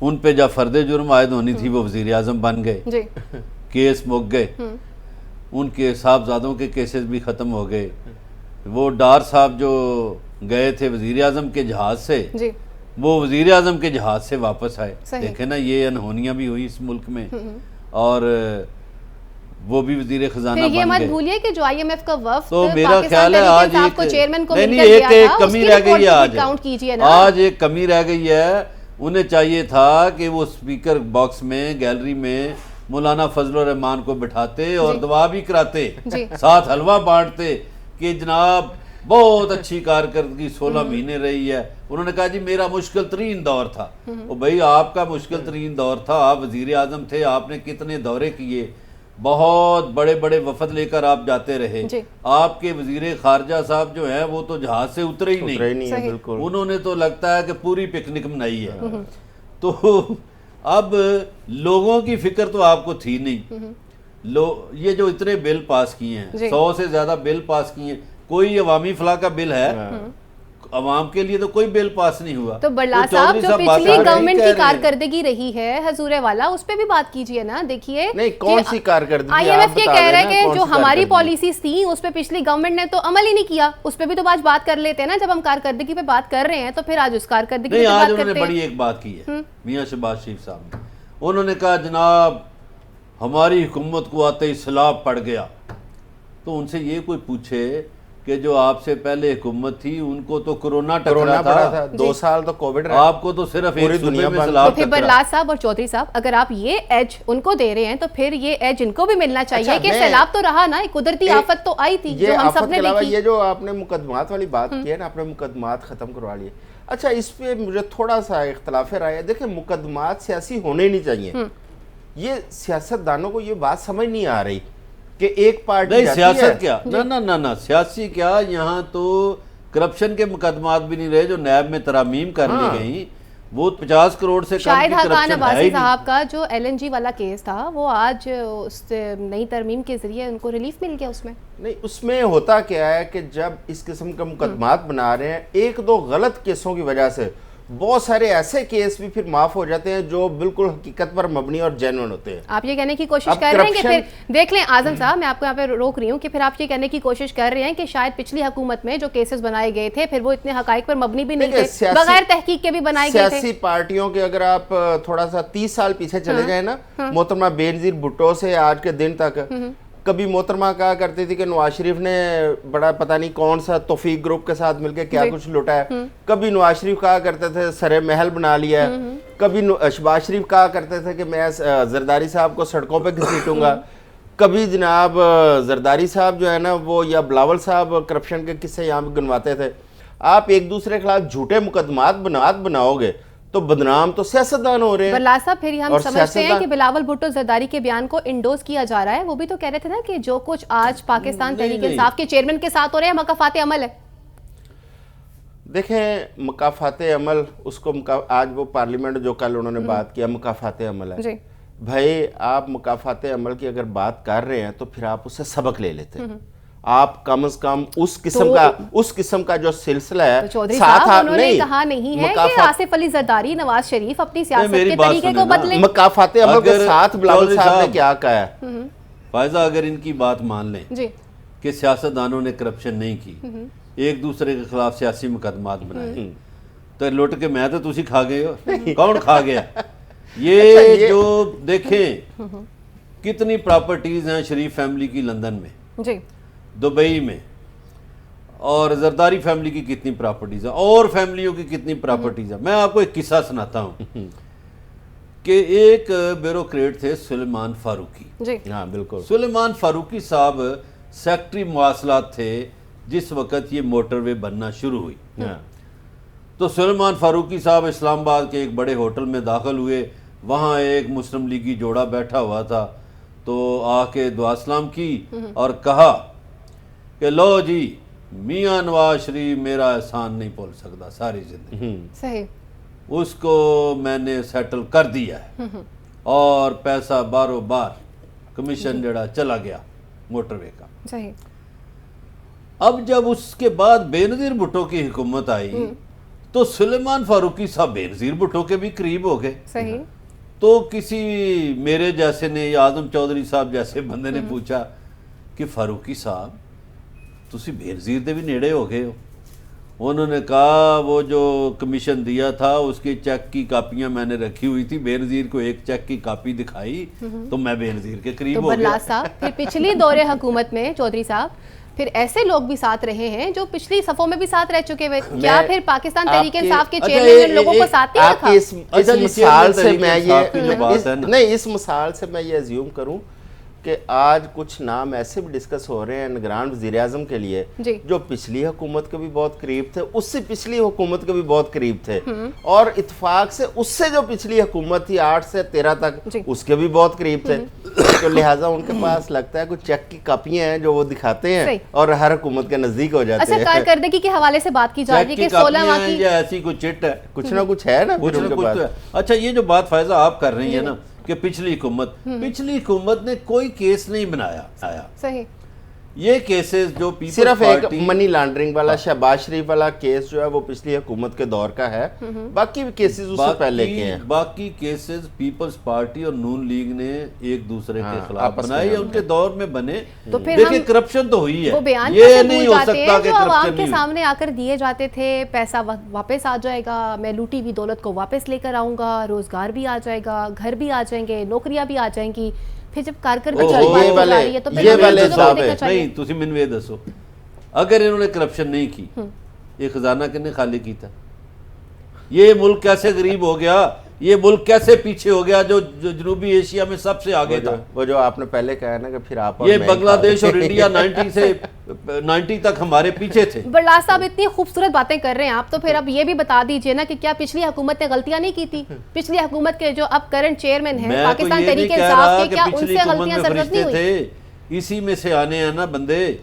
ان پہ جب فرد جرم عائد ہونی تھی وہ وزیر اعظم بن گئے, جی کیس مک گئے, ان کے صاحبزادوں کے کیسز بھی ختم ہو گئے. وہ ڈار صاحب جو گئے تھے وزیر اعظم کے جہاز سے, جی وہ وزیر اعظم کے جہاز سے واپس آئے. صحیح. دیکھیں نا یہ انہونیاں بھی ہوئی اس ملک میں, اور وہ بھی وزیر خزانہ پھر یہ بن مت گئے. بھولیے کہ جو آئی ایم ایف کا وفد تو میرا پاکستان خیال ہے تحریک آج انصاف ایک کو چیئرمین کو نہیں مل نہیں کر ایک گیا ایک تھا, کمی رہ گئی ہے. آج کاؤنٹ کیجئے نا. آج ایک کمی رہ گئی ہے. انہیں چاہیے تھا کہ وہ اسپیکر باکس میں گیلری میں مولانا فضل الرحمان کو بٹھاتے اور دعا بھی کراتے, ساتھ حلوہ بانٹتے کہ جناب بہت اچھی کارکردگی 16 مہینے رہی ہے. انہوں نے کہا جی میرا مشکل ترین دور تھا. وہ بھائی آپ کا مشکل ترین دور تھا, آپ وزیر اعظم تھے, آپ نے کتنے دورے کیے, بہت بڑے بڑے وفد لے کر آپ جاتے رہے. آپ کے وزیر خارجہ صاحب جو ہیں وہ تو جہاز سے اترے ہی نہیں, انہوں نے تو لگتا ہے کہ پوری پکنک منائی ہے. تو اب لوگوں کی فکر تو آپ کو تھی نہیں. یہ جو اتنے بل پاس کیے ہیں, 100 سے زیادہ بل پاس کیے ہیں, کوئی عوامی فلاح کا بل ہے, عوام کے لیے تو کوئی بل پاس نہیں ہوا. تو برلا صاحب جو پچھلی گورنمنٹ کی کارکردگی رہی ہے حضور والا, اس پہ بھی بات کیجئے نا. دیکھیے نہیں کون سی کارکردگی, آئی ایم ایف یہ کہہ رہے ہیں کہ جو ہماری پالیسیز تھیں اس پہ پچھلی گورنمنٹ نے تو عمل ہی نہیں کیا. اس پہ بھی تو آج بات کر لیتے ہیں نا, جب ہم کارکردگی پہ بات کر رہے ہیں تو پھر آج اس کارکردگی پہ بات کرتے ہیں. انہوں نے بڑی ایک بات کی ہے میاں شہباز شریف صاحب نے. انہوں نے کہا جناب ہماری حکومت کو آتے ہی سیلاب پڑ گیا. تو ان سے یہ کوئی پوچھے کہ جو آپ سے پہلے حکومت تھی ان کو تو کرونا ٹکرا تھا, 2 سال تو کووڈ رہا, آپ کو تو صرف ایک صوبے میں تو سیلاب پھر ٹکرا. برلاس صاحب اور چودھری صاحب اگر آپ یہ ایج ان کو دے رہے ہیں تو پھر یہ ایج ان کو بھی ملنا چاہیے کہ سیلاب تو رہا نا, قدرتی آفت تو آئی تھی جو ہم سب نے دیکھی. یہ جو آپ نے مقدمات والی بات کی ہے نا, آپ نے مقدمات ختم کروا لیے. اچھا اس پہ مجھے تھوڑا سا اختلاف رائے ہے. دیکھیں مقدمات سیاسی ہونے نہیں چاہیے. یہ سیاست دانوں کو یہ بات سمجھ نہیں آ رہی کہ ایک پارٹی نہیں سیاست کیا, نہ سیاسی کیا, یہاں تو کرپشن کے مقدمات بھی نہیں رہے جو نیب میں ترامیم کر لی گئیں, وہ 50 کروڑ سے کم شاہد کی حقان کرپشن ہے عباسی ہی نہیں. صاحب کا جو ایل این جی والا کیس تھا وہ آج اس نئی ترمیم کے ذریعے ان کو ریلیف مل گیا. اس میں نہیں, اس میں ہوتا کیا ہے کہ جب اس قسم کا مقدمات بنا رہے ہیں, 1-2 غلط کیسوں کی وجہ سے بہت سارے ایسے کیس بھی پھر معاف ہو جاتے ہیں جو بالکل حقیقت پر مبنی اور جینوئن ہوتے ہیں. آپ یہ کہنے کی کوشش کر رہے ہیں کہ پھر دیکھ لیں اعظم صاحب, میں آپ کو یہاں پہ روک رہی ہوں کہ پھر آپ یہ کہنے کی کوشش کر رہے ہیں کہ شاید پچھلی حکومت میں جو کیسز بنائے گئے تھے پھر وہ اتنے حقائق پر مبنی بھی نہیں تھے, بغیر تحقیق کے بھی بنائے گئے تھے. سیاسی پارٹیوں کے اگر آپ تھوڑا سا 30 سال پیچھے چلے جائیں نا, محترمہ بینظیر بھٹو سے آج کے دن تک, کبھی محترمہ کہا کرتی تھی کہ نواز شریف نے بڑا پتہ نہیں کون سا توفیق گروپ کے ساتھ مل کے کیا کچھ لوٹا ہے. کبھی نواز شریف کہا کرتے تھے سرے محل بنا لیا ہے. کبھی شہباز شریف کہا کرتے تھے کہ میں زرداری صاحب کو سڑکوں پہ گھسیٹوں گا. کبھی جناب زرداری صاحب جو ہے نا وہ یا بلاول صاحب کرپشن کے قصے یہاں پہ گنواتے تھے. آپ ایک دوسرے کے خلاف جھوٹے مقدمات بناؤ گے تو بدنام تو سیاستدان ہو رہے ہیں. برلا صاحب پھر ہم سمجھتے ہیں کہ بلاول بھٹو زرداری کے بیان کو انڈوز کیا جا رہا ہے. وہ بھی تو کہہ رہے تھے نا کہ جو کچھ آج پاکستان تحریک انصاف کے چیئرمین کے ساتھ ہو رہے ہیں مکافات عمل ہے. دیکھیں مکافات عمل, اس کو آج وہ پارلیمنٹ جو کل انہوں نے بات کیا مکافات عمل ہے. بھائی آپ مکافات عمل کی اگر بات کر رہے ہیں تو پھر آپ اس سے سبق لے لیتے. آپ کم از کم اس قسم کا جو سلسلہ ہے چودھری صاحب انہوں نے کہا نہیں ہے کہ آصف علی زرداری نواز شریف اپنی سیاست کے طریقے کو بدلیں. مکافات عمل کے ساتھ بلاول صاحب نے کیا کہا ہے. فائزہ اگر ان کی بات مان لیں کہ سیاستدانوں نے کرپشن نہیں کی, ایک دوسرے کے خلاف سیاسی مقدمات بنائے, تو لوٹ کے میں تو تسی کھا گئے ہو. کون کھا گیا؟ یہ جو دیکھیں کتنی پراپرٹیز ہیں شریف فیملی کی لندن میں, دبئی میں, اور زرداری فیملی کی کتنی پراپرٹیز ہیں, اور فیملیوں کی کتنی پراپرٹیز ہیں. میں آپ کو ایک قصہ سناتا ہوں کہ ایک بیوروکریٹ تھے سلیمان فاروقی. ہاں بالکل, سلیمان فاروقی صاحب سیکٹری مواصلات تھے جس وقت یہ موٹر وے بننا شروع ہوئی. تو سلیمان فاروقی صاحب اسلام آباد کے ایک بڑے ہوٹل میں داخل ہوئے. وہاں ایک مسلم لیگی جوڑا بیٹھا ہوا تھا, تو آ کے دعا سلام کی اور کہا کہ لو جی میاں نواز شریف میرا احسان نہیں بھول سکتا ساری زندگی, صحیح, اس کو میں نے سیٹل کر دیا ہے, اور پیسہ بارو بار کمیشن جڑا چلا گیا موٹر وے کا. صحیح. اب جب اس کے بعد بے نظیر بھٹو کی حکومت آئی تو سلیمان فاروقی صاحب بے-نظیر بھٹو کے بھی قریب ہو گئے. صحیح. تو کسی میرے جیسے نے یا اعظم چودھری صاحب جیسے بندے نے پوچھا کہ فاروقی صاحب تسی بے-نظیر دے بھی نیڑے ہو گئے ہو. انہوں نے کہا وہ جو کمیشن دیا تھا اس کی چیک کی کاپیاں میں نے رکھی ہوئی تھی, بے-نظیر کو ایک چیک کی کاپی دکھائی تو میں بے-نظیر کے قریب ہو گیا. برلاس صاحب پھر پچھلی دور حکومت میں چودھری صاحب پھر ایسے لوگ بھی ساتھ رہے ہیں جو پچھلی صفوں میں بھی ساتھ رہ چکے ہوئے, کیا پھر پاکستان تحریک انصاف کے چیئرمین نے لوگوں کو ساتھ نہیں رکھا؟ اس مثال سے میں یہ ازیوم کروں کہ آج کچھ نام ایسے بھی ڈسکس ہو رہے ہیں نگران وزیر اعظم کے لیے جو پچھلی حکومت کے بھی بہت قریب تھے, اس سے پچھلی حکومت کے بھی بہت قریب تھے, اور اتفاق سے اس سے جو پچھلی حکومت تھی 8 سے 13 تک اس کے بھی بہت قریب تھے. تو لہٰذا ان کے پاس لگتا ہے کچھ چیک کی کاپیاں ہیں جو وہ دکھاتے ہیں اور ہر حکومت کے نزدیک ہو جاتے ہیں. اچھا, کارکردگی کے حوالے سے بات کی جا رہی ہے کہ 16 ماہ کی ایسی کوئی چٹ ہے, کچھ نہ کچھ ہے نا. اچھا یہ جو بات فائزہ آپ کر رہی ہیں نا کہ پچھلی حکومت نے کوئی کیس نہیں بنایا. صحیح. یہ کیسز جو پیپلز صرف ایک پارٹی منی لانڈرنگ والا شہباز شریف والا کیس جو ہے وہ پچھلی حکومت کے دور کا ہے, باقی کیسز اس سے پہلے کے ہیں. باقی کیسز پیپلز پارٹی اور نون لیگ نے ایک دوسرے کے خلاف بنائے یا ان کے دور میں بنے. دیکھیں کرپشن تو ہوئی ہے, یہ نہیں ہو سکتا کہ جو عوام کرپشن کے سامنے آ کر دیے جاتے تھے, پیسہ واپس آ جائے گا, میں لوٹی ہوئی دولت کو واپس لے کر آؤں گا, روزگار بھی آ جائے گا, گھر بھی آ جائیں گے, نوکریاں بھی آ جائیں گی. پھر جب کارکردگی چل رہی ہے تو نہیں تسی مینوں یہ دسو اگر انہوں نے کرپشن نہیں کی یہ خزانہ کنے خالی کیتا؟ یہ ملک کیسے غریب ہو گیا, یہ ملک کیسے پیچھے ہو گیا جو جنوبی ایشیا میں سب سے آگے تھا؟ وہ جو آپ نے پہلے کہا نا کہ پھر آپ یہ بنگلہ دیش اور انڈیا 90 تک ہمارے پیچھے تھے. برلاس صاحب اتنی خوبصورت باتیں کر رہے ہیں آپ, تو پھر اب یہ بھی بتا دیجئے نا کہ کیا پچھلی حکومت نے غلطیاں نہیں کی تھی؟ پچھلی حکومت کے جو اب کرنٹ چیئرمین ہیں پاکستان تحریک انصاف کے, کیا ان سے غلطیاں سرزد نہیں ہوئی؟ اسی میں سے آنے ہیں نا بندے.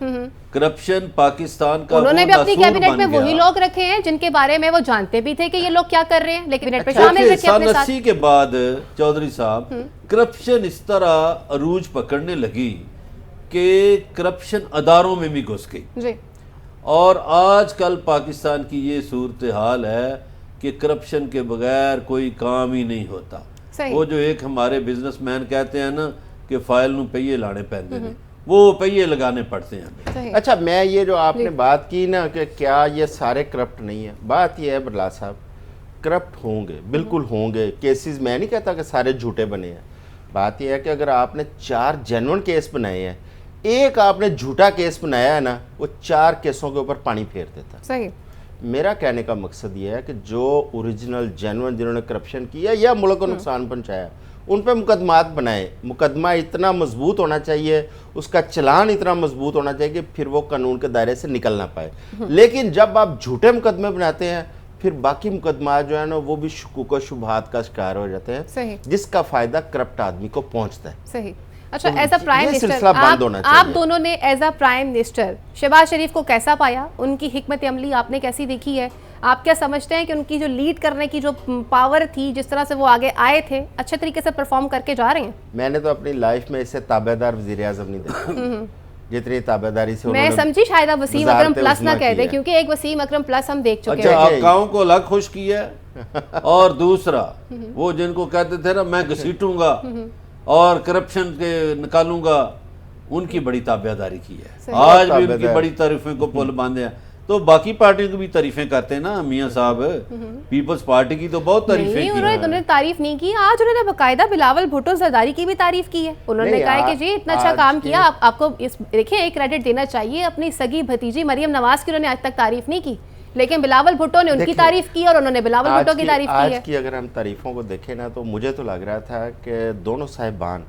کرپشن پاکستان کا انہوں نے بھی اپنی کیبنٹ میں وہی لوگ رکھے ہیں جن کے بارے میں وہ جانتے بھی تھے کہ یہ لوگ کیا کر رہے ہیں, لیکن کیبنٹ میں شامل رکھے اپنے ساتھ. 1980 کے بعد چودھری صاحب کرپشن اس طرح عروج پکڑنے لگی کہ کرپشن اداروں میں بھی گھس گئی, اور آج کل پاکستان کی یہ صورتحال ہے کہ کرپشن کے بغیر کوئی کام ہی نہیں ہوتا. وہ جو ایک ہمارے بزنس مین کہتے ہیں نا کہ فائل نو پہیے لانے پہنتے ہیں, وہ پہیے لگانے پڑتے ہیں. اچھا, میں یہ جو آپ نے بات کی نا کہ کیا یہ سارے کرپٹ نہیں ہیں, بات یہ ہے برلاس صاحب کرپٹ ہوں گے, بالکل ہوں گے کیسز. میں نہیں کہتا کہ سارے جھوٹے بنے ہیں, بات یہ ہے کہ اگر آپ نے 4 جینون کیس بنائے ہیں, ایک آپ نے جھوٹا کیس بنایا ہے نا, وہ 4 کیسوں کے اوپر پانی پھیر دیتا. صحیح. میرا کہنے کا مقصد یہ ہے کہ جو اوریجنل جینون جنہوں نے کرپشن کیا یا ملک کو نقصان پہنچایا ان پہ مقدمات بنائے. مقدمہ اتنا مضبوط ہونا چاہیے, اس کا چلان اتنا مضبوط ہونا چاہیے کہ پھر وہ قانون کے دائرے سے نکل نہ پائے. لیکن جب آپ جھوٹے مقدمے بناتے ہیں پھر باقی مقدمات جو ہے نا وہ بھی شکوک و شبہات کا شکار ہو جاتے ہیں, جس کا فائدہ کرپٹ آدمی کو پہنچتا ہے. صحیح. اچھا, ایز اے پرائم منسٹر آپ دونوں نے as a prime minister Shehbaz Sharif کو کیسا پایا, ان کی حکمت عملی آپ نے کیسی دیکھی ہے؟ آپ کیا سمجھتے ہیں کہ ان کی جو لیڈ کرنے کی جو پاور تھی, جس طرح سے وہ آگے آئے تھے, اچھے طریقے سے پرفارم کر کے جا رہے ہیں؟ میں نے تو اپنی لائف میں اسے تابعدار وزیر اعظم نہیں دیکھا جتنی تابعداری سے میں سمجھی شاید آپ وسیم اکرم پلس نہ کہہ دیں, کیونکہ ایک وسیم اکرم پلس ہم دیکھ چکے ہیں. اچھا, آپ کاؤں کو الگ خوش کیا ہے, اور دوسرا وہ جن کو کہتے تھے نا میں گھسیٹوں گا اور کرپشن کے نکالوں گا, ان کی بڑی تابعداری کی ہے. آج بھی ان کی بڑی تعریفیں کو پل باندھے ہیں. تو باقی پارٹیوں کی بھی تعریفیں کرتے ہیں نا میاں صاحب, پیپلز پارٹی کی تو بہت تعریفیں کی. انہوں نے تعریف نہیں کی, آج انہوں نے باقاعدہ بلاول بھٹو زرداری کی بھی تعریف کی ہے. انہوں نے کہا کہ جی اتنا اچھا کام کیا, آپ کو دیکھیں ایک کریڈٹ دینا چاہیے. اپنی سگی بھتیجی مریم نواز کی انہوں نے آج تک تعریف نہیں کی, لیکن بلاول بھٹو نے ان کی تعریف کی اور انہوں نے بلاول بھٹو کی تعریف کی ہے. آج کی اگر ہم تعریفوں کو دیکھیں نا تو مجھے تو لگ رہا تھا کہ دونوں صاحبان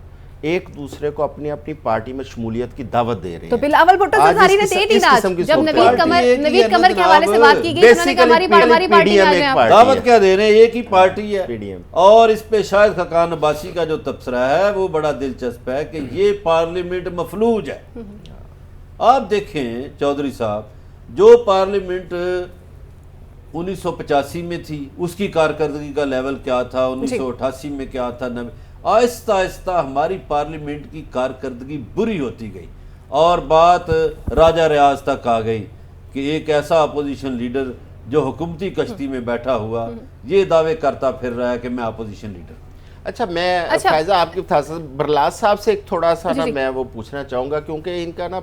ایک دوسرے کو اپنی اپنی پارٹی میں شمولیت کی دعوت دے رہے ہیں. تو بلاول بھٹو زرداری نے دے دی نا, جب نوید قمر کے حوالے سے بات کی گئی انہوں نے کہا ہماری پارٹی میں آ جائیں. دعوت کیا دے رہے ہیں, ایک ہی پارٹی ہے. اور اس پہ شاہد خاقان عباسی کا جو تبصرہ ہے وہ بڑا دلچسپ ہے کہ یہ پارلیمنٹ مفلوج ہے. آپ دیکھیں چودھری صاحب, جو پارلیمنٹ 1985 میں تھی اس کی کارکردگی کا لیول کیا تھا, 1988 میں کیا تھا, آہستہ آہستہ ہماری پارلیمنٹ کی کارکردگی بری ہوتی گئی, اور بات راجہ ریاض تک آ گئی کہ ایک ایسا اپوزیشن لیڈر جو حکومتی کشتی میں بیٹھا ہوا یہ دعوے کرتا پھر رہا ہے کہ میں اپوزیشن لیڈر. اچھا میں فائزہ آپ کی برلاس صاحب سے ایک تھوڑا سا نا میں وہ پوچھنا چاہوں گا کیونکہ ان کا نا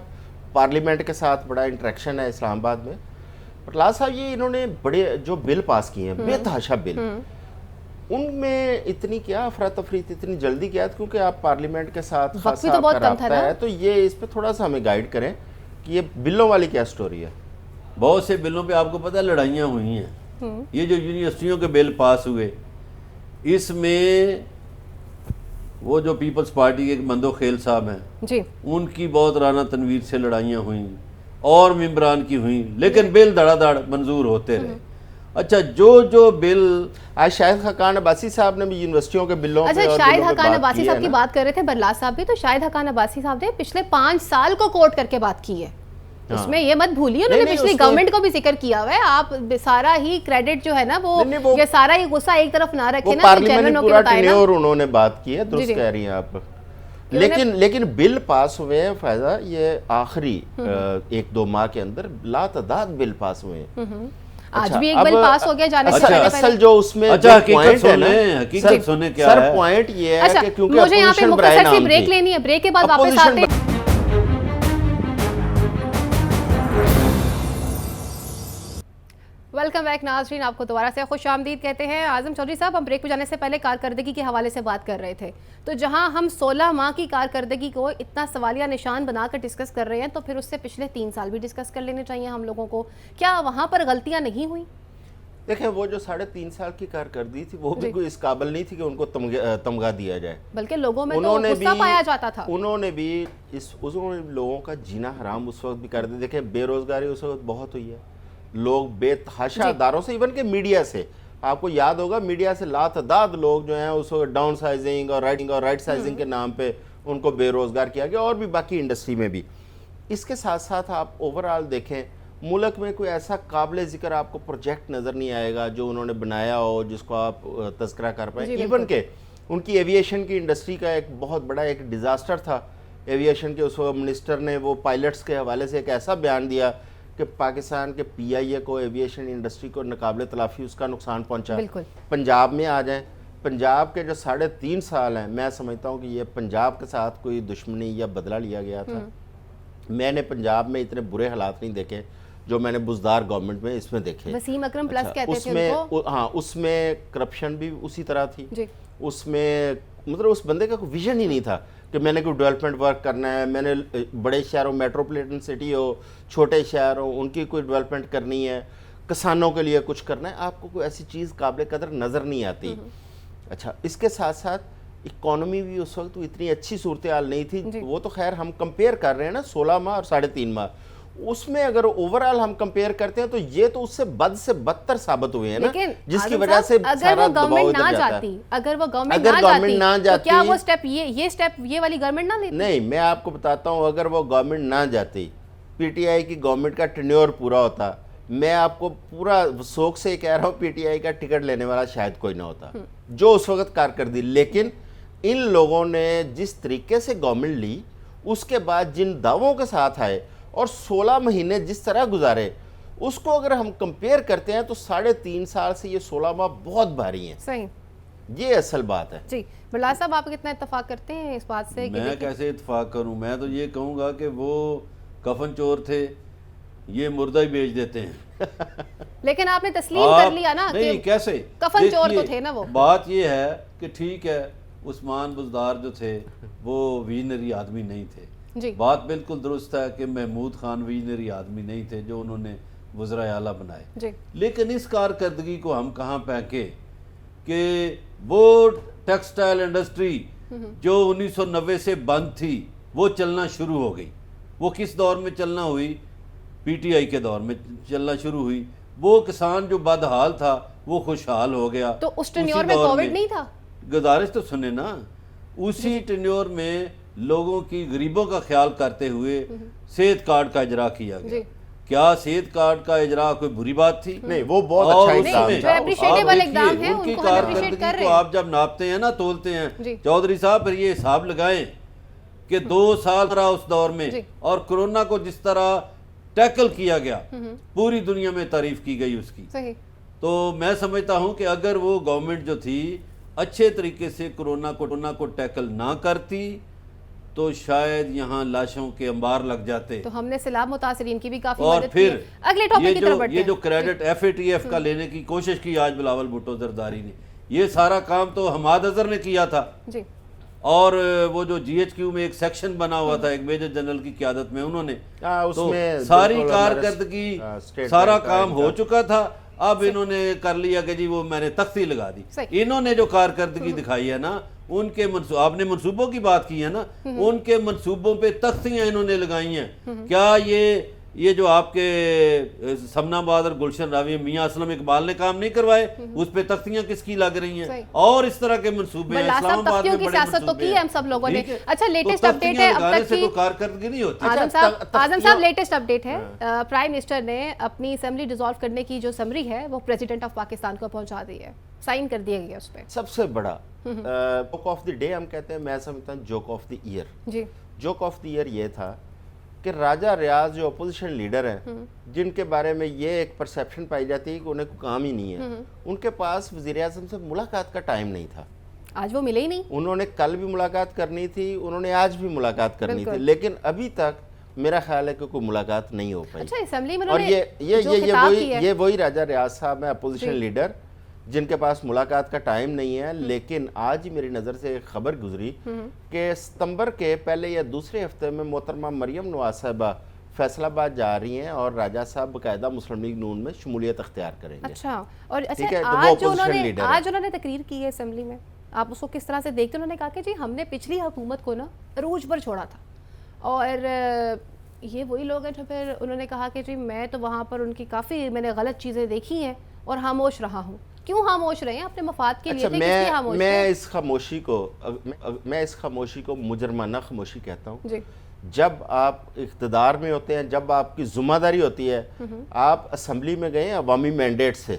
پارلیمنٹ کے ساتھ بڑا انٹریکشن ہے اسلام آباد میں. برلاس صاحب یہ انہوں نے بڑے جو بل پاس کیے ہیں بے تحاشا بل, ان میں اتنی کیا افراتفری تھی, اتنی جلدی کیا تھی کیونکہ آپ پارلیمنٹ کے ساتھ خاصا آپ کا رابطہ ہے, تو یہ اس پہ تھوڑا سا ہمیں گائیڈ کریں کہ یہ بلوں والی کیا سٹوری ہے. بہت سے بلوں پہ آپ کو پتہ ہے لڑائیاں ہوئی ہیں. یہ جو یونیورسٹیوں کے بل پاس ہوئے اس میں وہ جو پیپلز پارٹی کے مندو خیل صاحب ہیں ان کی بہت رانا تنویر سے لڑائیاں ہوئیں اور ممبران کی ہوئیں, لیکن بل دھڑا دھڑ منظور ہوتے رہے. اچھا جو بل آج شاہد خاقان عباسی صاحب نے بھی یونیورسٹیوں کے بلوں اچھا شاہد خاقان عباسی صاحب کی بات کر رہے تھے برلاس صاحب بھی, تو شاہد خاقان عباسی صاحب نے پچھلے 5 سال کو کوٹ کر کے بات کی ہے. اس میں یہ مت بھولیے انہوں نے پچھلی گورنمنٹ کو بھی ذکر کیا ہوا ہے. آپ سارا ہی کریڈٹ جو ہے نا وہ یہ سارا ہی غصہ ایک طرف نہ رکھے نا, پارلیمنٹ پورا ٹینیور انہوں نے بات کی ہے, درست کہہ رہی ہیں آپ. لیکن بل پاس ہوئے ہیں فائزہ, یہ آخری 1-2 ماہ کے اندر لا تعداد بل پاس ہوئے ہیں. آج بھی ایک بل پاس ہو گیا جانے سے پہلے. اصل جو اس میں حقیقت سنیں کیا ہے, سر پوائنٹ یہ ہے کہ کیونکہ مجھے یہاں پہ مختصر سی بریک لینی ہے, بریک کے بعد واپس آتے ہیں. ویلکم بیک ناظرین, آپ کو دوبارہ سے خوش آمدید کہتے ہیں. اعظم چودھری صاحب, ہم بریک پہ جانے سے پہلے کارکردگی کے حوالے سے بات کر رہے تھے, تو جہاں ہم 16 ماہ کی کارکردگی کو اتنا سوالیہ نشان بنا کر ڈسکس کر رہے ہیں, تو پھر اس سے پچھلے 3 سال بھی ڈسکس کر لینے چاہیے ہم لوگوں کو. کیا وہاں پر غلطیاں نہیں ہوئیں؟ دیکھیں وہ جو 3.5 سال کی کارکردگی تھی وہ بھی کوئی اس قابل نہیں تھی کہ ان کو تمغہ دیا جائے, بلکہ لوگوں میں تو غصہ پایا جاتا تھا. انہوں نے بھی لوگوں کا جینا حرام اس وقت بھی کر دیا. دیکھیں بے روزگاری اس وقت بہت ہوئی ہے, لوگ بے تحاشا اداروں سے, ایون کہ میڈیا سے, آپ کو یاد ہوگا میڈیا سے لاتعداد لوگ جو ہیں اس وقت ڈاؤن سائزنگ اور رائٹ سائزنگ کے نام پہ ان کو بے روزگار کیا گیا, اور بھی باقی انڈسٹری میں بھی. اس کے ساتھ ساتھ آپ اوورآل دیکھیں ملک میں کوئی ایسا قابل ذکر آپ کو پروجیکٹ نظر نہیں آئے گا جو انہوں نے بنایا ہو جس کو آپ تذکرہ کر پائیں. ایون کہ ان کی ایویشن کی انڈسٹری کا ایک بہت بڑا ایک ڈیزاسٹر تھا ایویشن کے. اس وقت منسٹر نے وہ پائلٹس کے حوالے سے ایک ایسا بیان دیا کہ پاکستان کے PIA کو, ایویشن انڈسٹری کو ناقابل تلافی اس کا نقصان پہنچا. پنجاب میں آ جائیں, پنجاب کے جو 3.5 سال ہیں, میں سمجھتا ہوں کہ یہ پنجاب کے ساتھ کوئی دشمنی یا بدلہ لیا گیا تھا. میں نے پنجاب میں اتنے برے حالات نہیں دیکھے جو میں نے بزدار گورنمنٹ میں اس میں دیکھے. وسیم اکرم پلس کہتے تھے ان کو. ہاں, اس میں کرپشن بھی اسی طرح تھی. اس میں مطلب اس بندے کا کوئی ویژن ہی نہیں تھا کہ میں نے کوئی ڈیولپمنٹ ورک کرنا ہے, میں نے بڑے شہروں میٹروپولیٹن سٹی ہو, چھوٹے شہر ہوں, ان کی کوئی ڈیولپمنٹ کرنی ہے, کسانوں کے لیے کچھ کرنا ہے. آپ کو کوئی ایسی چیز قابل قدر نظر نہیں آتی. اچھا اس کے ساتھ ساتھ اکانومی بھی اس وقت اتنی اچھی صورتحال نہیں تھی. وہ تو خیر ہم کمپیئر کر رہے ہیں نا 16 ماہ اور 3.5 ماہ, اس میں اگر اوورآل ہم کمپیئر کرتے ہیں تو یہ تو اس سے بدتر ثابت ہوئے ہیں نا, جس کی وجہ سے اگر وہ گورنمنٹ نہ جاتی, اگر وہ گورنمنٹ نہ جاتی تو کیا وہ سٹیپ یہ والی گورنمنٹ نہ لیتی؟ نہیں, میں آپ کو بتاتا ہوں, اگر وہ گورنمنٹ نہ جاتی, PTI کی گورنمنٹ کا ٹینیور پورا ہوتا, میں آپ کو پورا سوک سے کہہ رہا ہوں PTI کا ٹکٹ لینے والا شاید کوئی نہ ہوتا جو اس وقت کارکردگی. لیکن ان لوگوں نے جس طریقے سے گورنمنٹ لی, اس کے بعد جن دعووں کے ساتھ آئے اور 16 مہینے جس طرح گزارے, اس کو اگر ہم کمپیئر کرتے ہیں تو 3.5 سال سے یہ 16 ماہ بہت بھاری ہیں. صحیح, یہ اصل بات ہے. جی برلاس صاحب, آپ کتنا اتفاق کرتے ہیں اس بات سے؟ میں کیسے اتفاق کروں, میں تو یہ کہوں گا کہ وہ کفن چور تھے, یہ مردہ ہی بیچ دیتے ہیں. لیکن آپ نے تسلیم کر لیا نا کہ کیسے کفن چور تو تھے نا. وہ بات یہ ہے کہ ٹھیک ہے عثمان بزدار جو تھے وہ ویژنری آدمی نہیں تھے, بات بالکل درست ہے کہ محمود خان ویژنری آدمی نہیں تھے جو انہوں نے وزراء اعلیٰ بنائے. لیکن اس کارکردگی کو ہم کہاں پھینکے کہ وہ ٹیکسٹائل انڈسٹری جو 1990 سے بند تھی وہ چلنا شروع ہو گئی. وہ کس دور میں چلنا ہوئی؟ PTI کے دور میں چلنا شروع ہوئی. وہ کسان جو بدحال تھا وہ خوشحال ہو گیا. تو اس ٹینیور میں کووڈ نہیں تھا؟ گزارش تو سنیں نا, اسی ٹینیور میں لوگوں کی غریبوں کا خیال کرتے ہوئے صحت کارڈ کا اجرا کیا گیا. کیا صحت کارڈ کا اجرا کوئی بری بات تھی؟ نہیں, وہ بہت اچھا اقدام ہے. ان کی کارکردگی کو آپ جب ناپتے ہیں نا, تولتے ہیں, چودھری صاحب پھر یہ حساب لگائیں کہ 2 سال رہا اس دور میں, اور کرونا کو جس طرح ٹیکل کیا گیا، پوری دنیا میں تعریف کی گئی اس کی. صحیح. تو میں سمجھتا ہوں کہ اگر وہ گورنمنٹ جو تھی اچھے طریقے سے کرونا کو ٹیکل نہ کرتی تو شاید یہاں لاشوں کے انبار لگ جاتے. تو ہم نے سیلاب متاثرین کی بھی کافی اور مدد کی ہے. پھر اگلے ٹاپک کی طرف بڑھتے ہیں. یہ جو کریڈٹ FATF کا لینے کی کوشش کی آج بلاول بھٹو زرداری نے، یہ سارا کام تو حماد اظہر نے کیا تھا. جی. اور وہ جو GHQ میں ایک سیکشن بنا ہوا تھا ایک میجر جنرل کی قیادت میں، انہوں نے تو ساری کارکردگی سارا کام ہو چکا تھا. اب انہوں نے کر لیا کہ جی وہ میں نے تختی لگا دی. انہوں نے جو کارکردگی دکھائی ہے نا، ان کے آپ نے منصوبوں کی بات کی ہے نا، ان کے منصوبوں پہ تختیاں انہوں نے لگائی ہیں. کیا یہ جو آپ کے سمنا آباد اور گلشن راوی میاں اسلم اقبال نے کام نہیں کروائے؟ اس پہ تختیاں کس کی لگ رہی ہیں؟ اور اس طرح کے منصوبے ہیں. اسلام آباد میں بڑے سیاست تو کی ہے ہم سب لوگوں نے. اچھا لیٹسٹ تو اپڈیٹ ہے اب لگانے تک سے کی. تو کارکردگی نہیں ہوتی. اعظم صاحب لیٹسٹ اپڈیٹ ہے، پرائم منسٹر نے اپنی اسمبلی ڈیزالو کرنے کی جو سمری ہے وہ پریزیڈنٹ آف پاکستان کو پہنچا دی ہے، سائن کر دیا گیا اس پہ. سب سے بڑا جوک آف دی ڈے ہم کہتے ہیں، میں سمجھتا ہوں جوک آف دی ایئر. جی. جوک آف دی ایئر یہ تھا کہ راجہ ریاض جو اپوزیشن لیڈر ہیں، جن کے بارے میں یہ ایک پرسیپشن پائی جاتی ہے کہ انہیں کوئی کام ہی نہیں ہے، ان کے پاس وزیر اعظم سے ملاقات کا ٹائم نہیں تھا. آج وہ ملے ہی نہیں. انہوں نے کل بھی ملاقات کرنی تھی، انہوں نے آج بھی ملاقات کرنی تھی، لیکن ابھی تک میرا خیال ہے کہ کوئی ملاقات نہیں ہو پائی. اچھا اسمبلی میں اور یہ وہی راجہ ریاض صاحب ہیں اپوزیشن لیڈر جن کے پاس ملاقات کا ٹائم نہیں ہے. لیکن آج ہی میری نظر سے ایک خبر گزری کہ ستمبر کے پہلے یا دوسرے ہفتے میں محترمہ مریم نواز صاحبہ فیصل آباد جا رہی ہیں اور راجہ صاحب باقاعدہ مسلم لیگ نون میں شمولیت اختیار کریں گے. اچھا. اور آج انہوں نے تقریر کی ہے اسمبلی میں، آپ اس کو کس طرح سے دیکھتے؟ انہوں نے کہا کہ جی ہم نے پچھلی حکومت کو نا عروج پر چھوڑا تھا، اور یہ وہی لوگ ہیں جو پھر انہوں نے کہا کہ جی میں تو وہاں پر ان کی کافی میں نے غلط چیزیں دیکھی ہیں اور خاموش رہا ہوں. کیوں خاموش رہے ہیں؟ اپنے مفاد کے لیے تھے، کس لیے خاموش تھے؟ میں اس خاموشی کو مجرمانہ خاموشی کہتا ہوں. جی. جب آپ اقتدار میں ہوتے ہیں، جب آپ کی ذمہ داری ہوتی ہے، آپ اسمبلی میں گئے ہیں عوامی مینڈیٹ سے،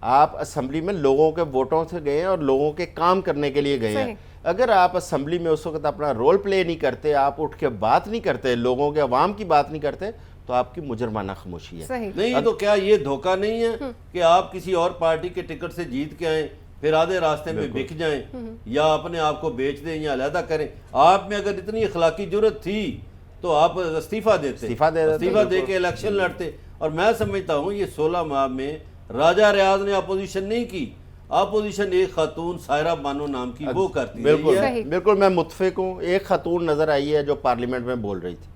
آپ اسمبلی میں لوگوں کے ووٹوں سے گئے ہیں اور لوگوں کے کام کرنے کے لیے گئے ہیں. اگر آپ اسمبلی میں اس وقت اپنا رول پلے نہیں کرتے، آپ اٹھ کے بات نہیں کرتے، لوگوں کے عوام کی بات نہیں کرتے، تو آپ کی مجرمانہ خاموشی ہے. نہیں تو کیا یہ دھوکہ نہیں ہے کہ آپ کسی اور پارٹی کے ٹکٹ سے جیت کے آئیں پھر آدھے راستے میں بک جائیں یا اپنے آپ کو بیچ دیں یا علیحدہ کریں؟ آپ میں اگر اتنی اخلاقی جرت تھی تو آپ استعفیٰ دے کے الیکشن لڑتے. اور میں سمجھتا ہوں یہ 16 ماہ میں راجہ ریاض نے اپوزیشن نہیں کی، اپوزیشن ایک خاتون سائرہ بانو نام کی وہ کرتی ہے. بالکل میں متفق ہوں. ایک خاتون نظر آئی ہے جو پارلیمنٹ میں بول رہی تھی.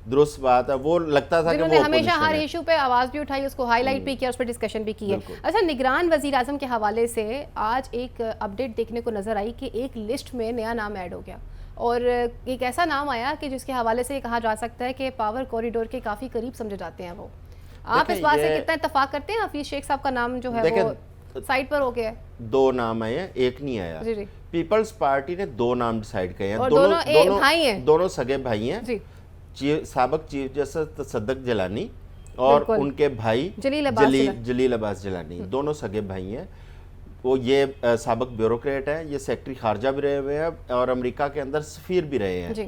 درست بات ہے. وہ لگتا تھا کہ وہ ہمیشہ ہر ایشو پہ آواز بھی اٹھائی، اس کو ہائی لائٹ بھی کیا، اس پہ ڈسکشن بھی کی ہے. اچھا نگران وزیر اعظم کے حوالے سے آج ایک اپڈیٹ دیکھنے کو نظر آئی کہ ایک لسٹ میں نیا نام ایڈ ہو گیا، اور ایک ایسا نام آیا کہ جس کے حوالے سے یہ کہا جا سکتا ہے کہ پاور کوریڈور کے کافی قریب سمجھے جاتے ہیں وہ. آپ اس بات سے کتنا اتفاق کرتے ہیں؟ حفیظ شیخ صاحب کا نام جو ہے وہ سائٹ پر ہو گیا ہے. 2 نام آئے ہیں، ایک نہیں آیا. پیپلز پارٹی نے 2 نام ڈیسائیڈ کیے ہیں، دونوں سگے بھائی ہیں. سابق چیف جسٹس تصدق جیلانی اور ان کے بھائی جلیل عباس جیلانی، دونوں سگے بھائی ہیں. وہ یہ سابق بیوروکریٹ ہیں، یہ سیکٹری خارجہ بھی رہے ہوئے ہیں اور امریکہ کے اندر سفیر بھی رہے ہیں.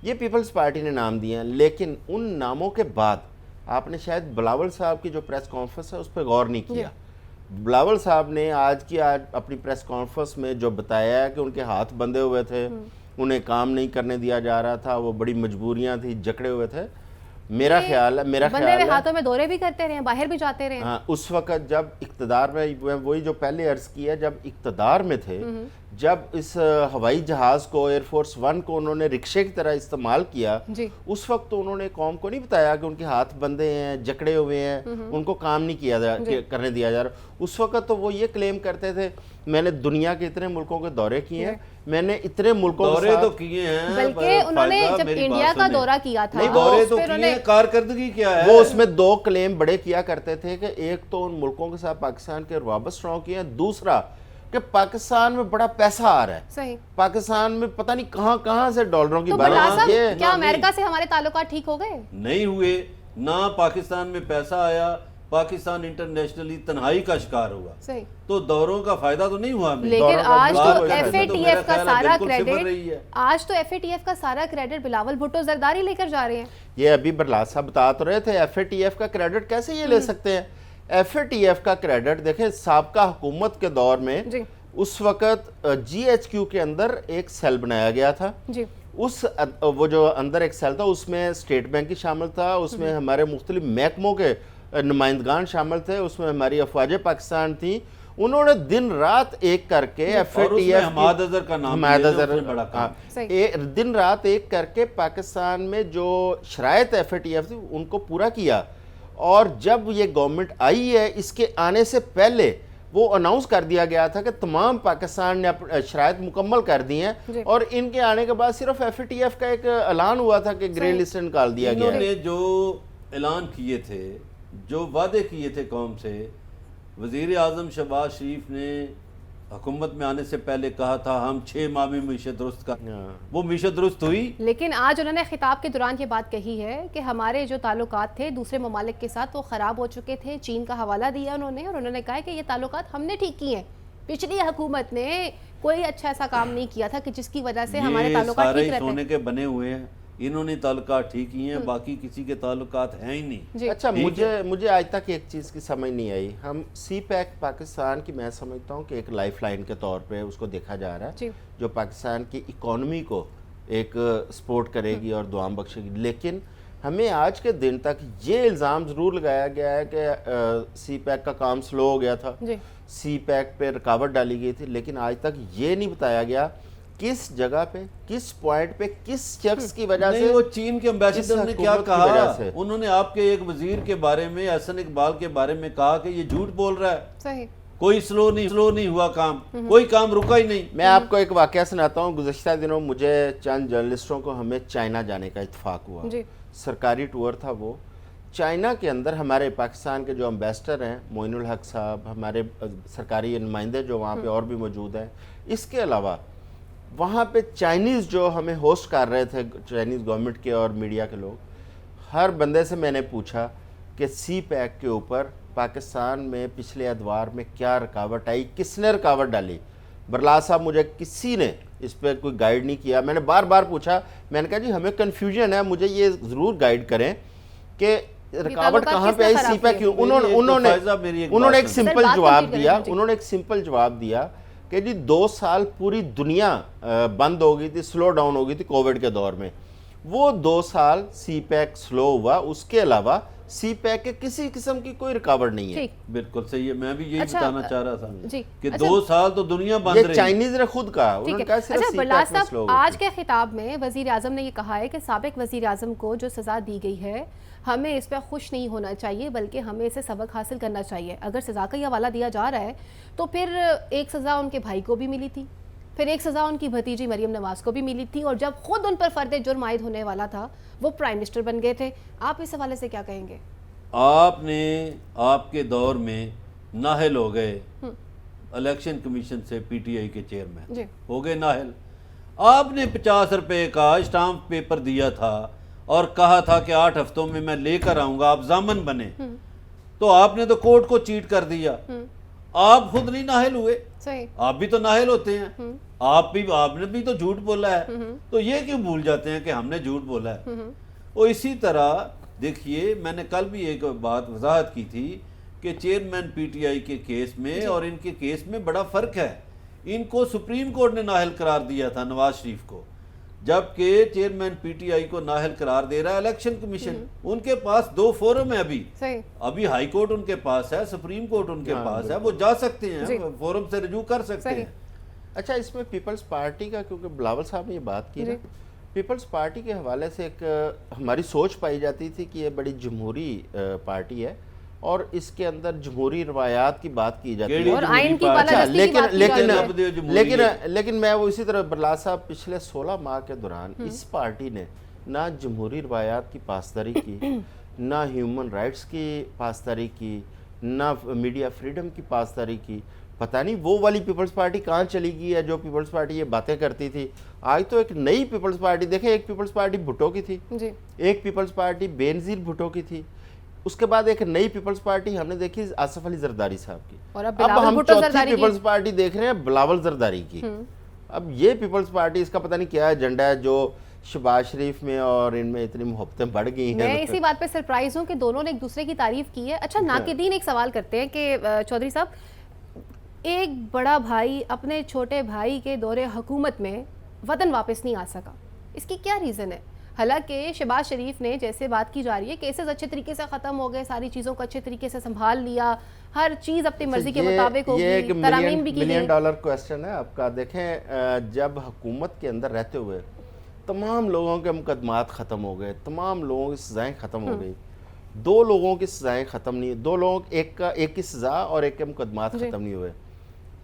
یہ پیپلز پارٹی نے نام دیے ہیں. لیکن ان ناموں کے بعد آپ نے شاید بلاول صاحب کی جو پریس کانفرنس ہے اس پہ غور نہیں کیا. بلاول صاحب نے آج اپنی پریس کانفرنس میں جو بتایا ہے کہ ان کے ہاتھ بندھے ہوئے تھے، انہیں کام نہیں کرنے دیا جا رہا تھا، وہ بڑی مجبوریاں تھی، جکڑے ہوئے تھے. میرا خیال ہے ہاتھوں میں دورے بھی کرتے رہے، باہر بھی جاتے رہے. ہاں اس وقت جب اقتدار میں، وہی جو پہلے عرض کیا، جب اقتدار میں تھے، جب اس ہوائی جہاز کو ایئر فورس 1 کو انہوں نے رکشے کی طرح استعمال کیا، اس وقت تو انہوں نے قوم کو نہیں بتایا کہ ان کے ہاتھ بندھے ہیں، جکڑے ہوئے ہیں، ان کو کام نہیں کرنے دیا جا رہا. اس وقت تو وہ یہ کلیم کرتے تھے میں نے دنیا کے اتنے ملکوں کے دورے کیے ہیں، میں نے اتنے ملکوں دورے تو کیے ہیں، بلکہ انہوں نے جب انڈیا کا دورہ کیا تھا دورے تو کیے ہیں، کارکردگی کیا ہے. وہ اس میں 2 کلیم بڑے کیا کرتے تھے کہ ایک تو ان ملکوں کے ساتھ پاکستان کے روابط اسٹرانگ کیے ہیں، دوسرا کہ پاکستان میں بڑا پیسہ آ رہا ہے، پاکستان میں پتہ نہیں کہاں سے ڈالروں کی بارش. کیا امریکہ سے ہمارے تعلقات ٹھیک ہو گئے؟ نہیں ہوئے. نہ پاکستان میں پیسہ آیا، پاکستان انٹرنیشنلی تنہائی کا شکار ہوا. صحیح. تو دوروں کا فائدہ تو نہیں ہوا ہمیں. لیکن آج تو ایف اے ٹی ایف کا سارا کریڈٹ بلاول بھٹو زرداری لے کر جا رہے ہیں. یہ ابھی برلاس صاحب بتا تو رہے تھے ایف اے ٹی ایف کا کریڈٹ کیسے یہ لے سکتے ہیں. ایف اے ٹی ایف کا کریڈٹ دیکھیں سابقہ حکومت کے دور میں اس وقت جی ایچ کیو کے اندر ایک سیل بنایا گیا تھا. وہ جو اندر ایک سیل تھا اس میں اسٹیٹ بینک کی شامل تھا, اس میں ہمارے مختلف محکموں کے نمائندگان شامل تھے, اس میں ہماری افواج پاکستان تھی. انہوں نے دن رات ایک کر کے ایف اے ٹی ایف دن رات ایک کر کے پاکستان میں جو شرائط ایف اے ٹی ایف تھی ان کو پورا کیا. اور جب یہ گورنمنٹ آئی ہے اس کے آنے سے پہلے وہ اناؤنس کر دیا گیا تھا کہ تمام پاکستان نے شرائط مکمل کر دی ہیں, اور ان کے آنے کے بعد صرف ایف اے ٹی ایف کا ایک اعلان ہوا تھا کہ گرے لسٹ نکال دیا گیا. انہوں نے جو اعلان کیے تھے, جو وعدے کیے تھے قوم سے, وزیر اعظم شہباز شریف نے حکومت میں آنے سے پہلے کہا تھا ہم 6 ماہ میں معیشت درست کر, وہ معیشت درست ہوئی. لیکن آج انہوں نے خطاب کے دوران یہ بات کہی ہے کہ ہمارے جو تعلقات تھے دوسرے ممالک کے ساتھ وہ خراب ہو چکے تھے. چین کا حوالہ دیا انہوں نے, اور انہوں نے کہا کہ یہ تعلقات ہم نے ٹھیک کیے ہیں, پچھلی حکومت نے کوئی اچھا ایسا کام نہیں کیا تھا کہ جس کی وجہ سے ہمارے تعلقات ٹھیک رہتے ہیں. سارے سونے کے بنے ہوئے ہیں, انہوں نے تعلقات ٹھیک ہی ہیں, باقی کسی کے تعلقات ہیں ہی نہیں. اچھا مجھے آج تک ایک چیز کی سمجھ نہیں آئی. ہم سی پیک پاکستان کی میں سمجھتا ہوں کہ ایک لائف لائن کے طور پہ اس کو دیکھا جا رہا ہے جو پاکستان کی اکانومی کو ایک سپورٹ کرے گی اور دعام بخشے گی. لیکن ہمیں آج کے دن تک یہ الزام ضرور لگایا گیا ہے کہ سی پیک کا کام سلو ہو گیا تھا, سی پیک پہ رکاوٹ ڈالی گئی تھی, لیکن آج تک یہ نہیں بتایا گیا کس جگہ پہ, کس پوائنٹ پہ, کس شخص کی وجہ سے. وہ چین کے امبیسڈر نے کیا کہا, انہوں نے آپ کے ایک وزیر کے بارے میں, احسن اقبال کے بارے میں کہا کہ یہ جھوٹ بول رہا ہے. صحیح. کوئی سلو نہیں ہوا کام, کوئی کام رکا ہی نہیں. میں آپ کو ایک واقعہ سناتا ہوں. گزشتہ دنوں مجھے چند جرنلسٹوں کو ہمیں چائنا جانے کا اتفاق ہوا. سرکاری ٹور تھا وہ. چائنا کے اندر ہمارے پاکستان کے جو امبیسڈر ہیں معین الحق صاحب, ہمارے سرکاری نمائندے جو وہاں پہ اور بھی موجود ہیں, اس کے علاوہ وہاں پہ چائنیز جو ہمیں ہوسٹ کر رہے تھے, چائنیز گورنمنٹ کے اور میڈیا کے لوگ, ہر بندے سے میں نے پوچھا کہ سی پیک کے اوپر پاکستان میں پچھلے ادوار میں کیا رکاوٹ آئی, کس نے رکاوٹ ڈالی. برلاس صاحب مجھے کسی نے اس پہ کوئی گائیڈ نہیں کیا. میں نے بار بار پوچھا, میں نے کہا جی ہمیں کنفیوژن ہے, مجھے یہ ضرور گائیڈ کریں کہ رکاوٹ کہاں پہ آئی, سی پیک کیوں. انہوں نے ایک سمپل جواب دیا کہ جی 2 سال پوری دنیا بند ہو گئی تھی, سلو ڈاؤن ہو گئی تھی کووڈ کے دور میں. وہ 2 سال سی پیک سلو ہوا, اس کے علاوہ سی پیک کے کسی قسم کی کوئی رکاوٹ نہیں ہے. بالکل صحیح ہے, میں بھی یہی بتانا چاہ رہا تھا کہ 2 سال تو دنیا بند رہی. یہ چائنیز نے خود کہا, انہوں نے کہا صرف سی پیک میں سلو. آج کے خطاب میں وزیر اعظم نے یہ کہا ہے کہ سابق وزیر اعظم کو جو سزا دی گئی ہے ہمیں اس پہ خوش نہیں ہونا چاہیے, بلکہ ہمیں اسے سبق حاصل کرنا چاہیے. اگر سزا کا یہ حوالہ دیا جا رہا ہے تو پھر ایک سزا ان کے بھائی کو بھی ملی تھی, پھر ایک سزا ان کی بھتیجی مریم نواز کو بھی ملی تھی, اور جب خود ان پر فرد جرم عائد ہونے والا تھا وہ پرائم منسٹر بن گئے تھے. آپ اس حوالے سے کیا کہیں گے؟ آپ نے آپ کے دور میں نااہل ہو گئے الیکشن کمیشن سے, پی ٹی آئی کے چیئرمین ہو گئے نااہل. آپ نے 50 روپے کا اسٹامپ پیپر دیا تھا اور کہا تھا کہ 8 ہفتوں میں میں لے کر آؤں گا, آپ ضامن بنے. تو آپ نے تو کورٹ کو چیٹ کر دیا. آپ خود نہیں نااہل ہوئے, آپ بھی تو نااہل ہوتے ہیں, آپ نے بھی تو جھوٹ بولا ہے, تو یہ کیوں بھول جاتے ہیں کہ ہم نے جھوٹ بولا ہے. اور اسی طرح دیکھیے, میں نے کل بھی ایک بات وضاحت کی تھی کہ چیئرمین پی ٹی آئی کے کیس میں اور ان کے کیس میں بڑا فرق ہے. ان کو سپریم کورٹ نے نااہل قرار دیا تھا نواز شریف کو, جبکہ چیئرمین پی ٹی آئی کو نااہل قرار دے رہا ہے الیکشن کمیشن. ان کے پاس 2 فورم ہے ابھی ہائی کورٹ ان کے پاس ہے, سپریم کورٹ ان کے پاس ہے, وہ جا سکتے ہیں, فورم سے رجوع کر سکتے ہیں. اچھا, اس میں پیپلز پارٹی کا, کیونکہ بلاول صاحب نے یہ بات کی نا, پیپلز پارٹی کے حوالے سے ایک ہماری سوچ پائی جاتی تھی کہ یہ بڑی جمہوری پارٹی ہے اور اس کے اندر جمہوری روایات کی بات کی جاتی ہے, اور آئین کی بالادستی کی بات کی جاتی ہے. لیکن میں وہ اسی طرح برلاس صاحب پچھلے 16 ماہ کے دوران اس پارٹی نے نہ جمہوری روایات کی پاسداری کی, نہ ہیومن رائٹس کی پاسداری کی, نہ میڈیا فریڈم کی پاسداری کی. پتہ نہیں وہ والی پیپلز پارٹی کہاں چلی گئی ہے جو پیپلز پارٹی یہ باتیں کرتی تھی. آج تو ایک نئی پیپلز پارٹی دیکھیں, ایک پیپلز پارٹی بھٹو کی تھی, ایک پیپلز پارٹی بے نظیر بھٹو کی تھی, اس کے بعد ایک نئی پیپلز پارٹی ہم نے دیکھی آصف علی زرداری صاحب کی, اور اب ہم چوتھی پیپلز پارٹی دیکھ رہے ہیں بلاول زرداری کی. اب یہ پیپلز پارٹی, اس کا پتہ نہیں کیا ایجنڈا ہے جو شہباز شریف میں اور ان میں اتنی محبتیں بڑھ گئی ہیں. میں اسی بات پہ سرپرائز ہوں کہ دونوں نے ایک دوسرے کی تعریف کی ہے. اچھا, ناقدین ایک سوال کرتے ہیں کہ چودھری صاحب, ایک بڑا بھائی اپنے چھوٹے بھائی کے دور حکومت میں وطن واپس نہیں آ سکا, اس کی کیا ریزن ہے؟ حالانکہ شہباز شریف نے, جیسے بات کی جا رہی ہے, کیسز اچھے طریقے سے ختم ہو گئے, ساری چیزوں کو اچھے طریقے سے سنبھال لیا, ہر چیز اپنی مرضی کے مطابق ہوگی, ترامیم بھی کی گئی. $1 ملین کوسچن ہے آپ کا. دیکھیں, جب حکومت کے اندر رہتے ہوئے تمام لوگوں کے مقدمات ختم ہو گئے, تمام لوگوں کی سزائیں ختم ہو گئی, 2 لوگوں کی سزائیں ختم نہیں, 2 لوگوں, ایک کی سزا اور ایک کے مقدمات ختم نہیں ہوئے.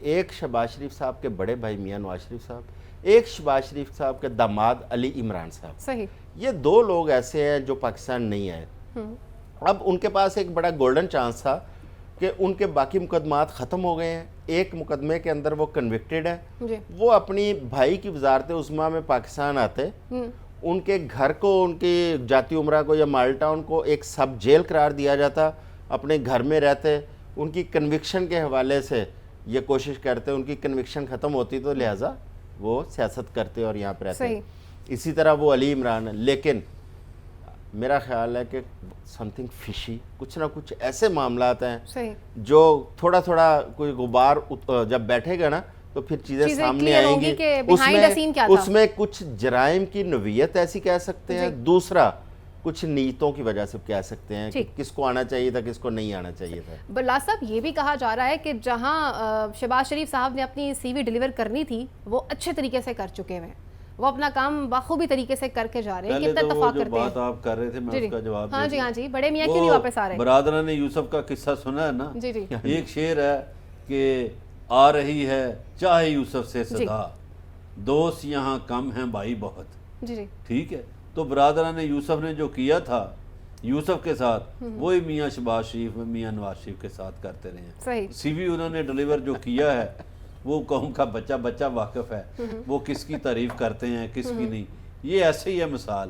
ایک شہباز شریف صاحب کے بڑے بھائی میاں نواز شریف صاحب, ایک شہباز شریف صاحب کے داماد علی عمران صاحب. صحیح, یہ 2 لوگ ایسے ہیں جو پاکستان نہیں آئے. اب ان کے پاس ایک بڑا گولڈن چانس تھا کہ ان کے باقی مقدمات ختم ہو گئے ہیں, ایک مقدمے کے اندر وہ کنوکٹڈ ہے, وہ اپنی بھائی کی وزارت عظمیٰ میں پاکستان آتے, ان کے گھر کو, ان کی جاتی عمرہ کو یا مال ٹاؤن کو ایک سب جیل قرار دیا جاتا, اپنے گھر میں رہتے, ان کی کنوکشن کے حوالے سے یہ کوشش کرتے, ان کی کنوکشن ختم ہوتی تو لہٰذا وہ سیاست کرتے اور یہاں پہ رہتے. اسی طرح وہ علی عمران ہے. لیکن میرا خیال ہے کہ سم تھنگ فشی, کچھ نہ کچھ ایسے معاملات ہیں جو تھوڑا تھوڑا کوئی غبار جب بیٹھے گا نا تو پھر چیزیں سامنے آئیں گی. اس میں کچھ جرائم کی نوعیت ایسی کہہ سکتے ہیں, دوسرا کچھ نیتوں کی وجہ سے کہہ سکتے ہیں کہ کس کو آنا چاہیے تھا, کس کو نہیں آنا چاہیے تھا. بلال صاحب, یہ بھی کہا جا رہا ہے کہ جہاں شہباز شریف صاحب نے اپنی سی وی ڈیلیور کرنی تھی وہ اچھے طریقے سے کر چکے ہیں, وہ اپنا کام بخوبی طریقے سے کر کے جا رہے ہیں. کتنا اتفاق کرتے ہیں. بات آپ کر رہے تھے, میں اس کا جواب ہاں جی, ہاں جی, بڑے میاں کیوں نہیں واپس آ رہے؟ برادران یوسف کا قصہ سنا ہے نا, جی جی, ایک شعر ہے کہ آ رہی ہے چاہے یوسف سے صدا, دوست یہاں کم ہیں بھائی بہت. جی جی, ٹھیک ہے, تو برادران یوسف نے جو کیا تھا یوسف کے ساتھ, وہی میاں شہباز شریف میاں نواز شریف کے ساتھ کرتے رہے ہیں. صحیح, سی وی انہوں نے ڈیلیور جو کیا ہے وہ قوم کا بچہ واقف ہے, وہ کس کی تعریف کرتے ہیں کس کی نہیں. یہ ایسے ہی ہے مثال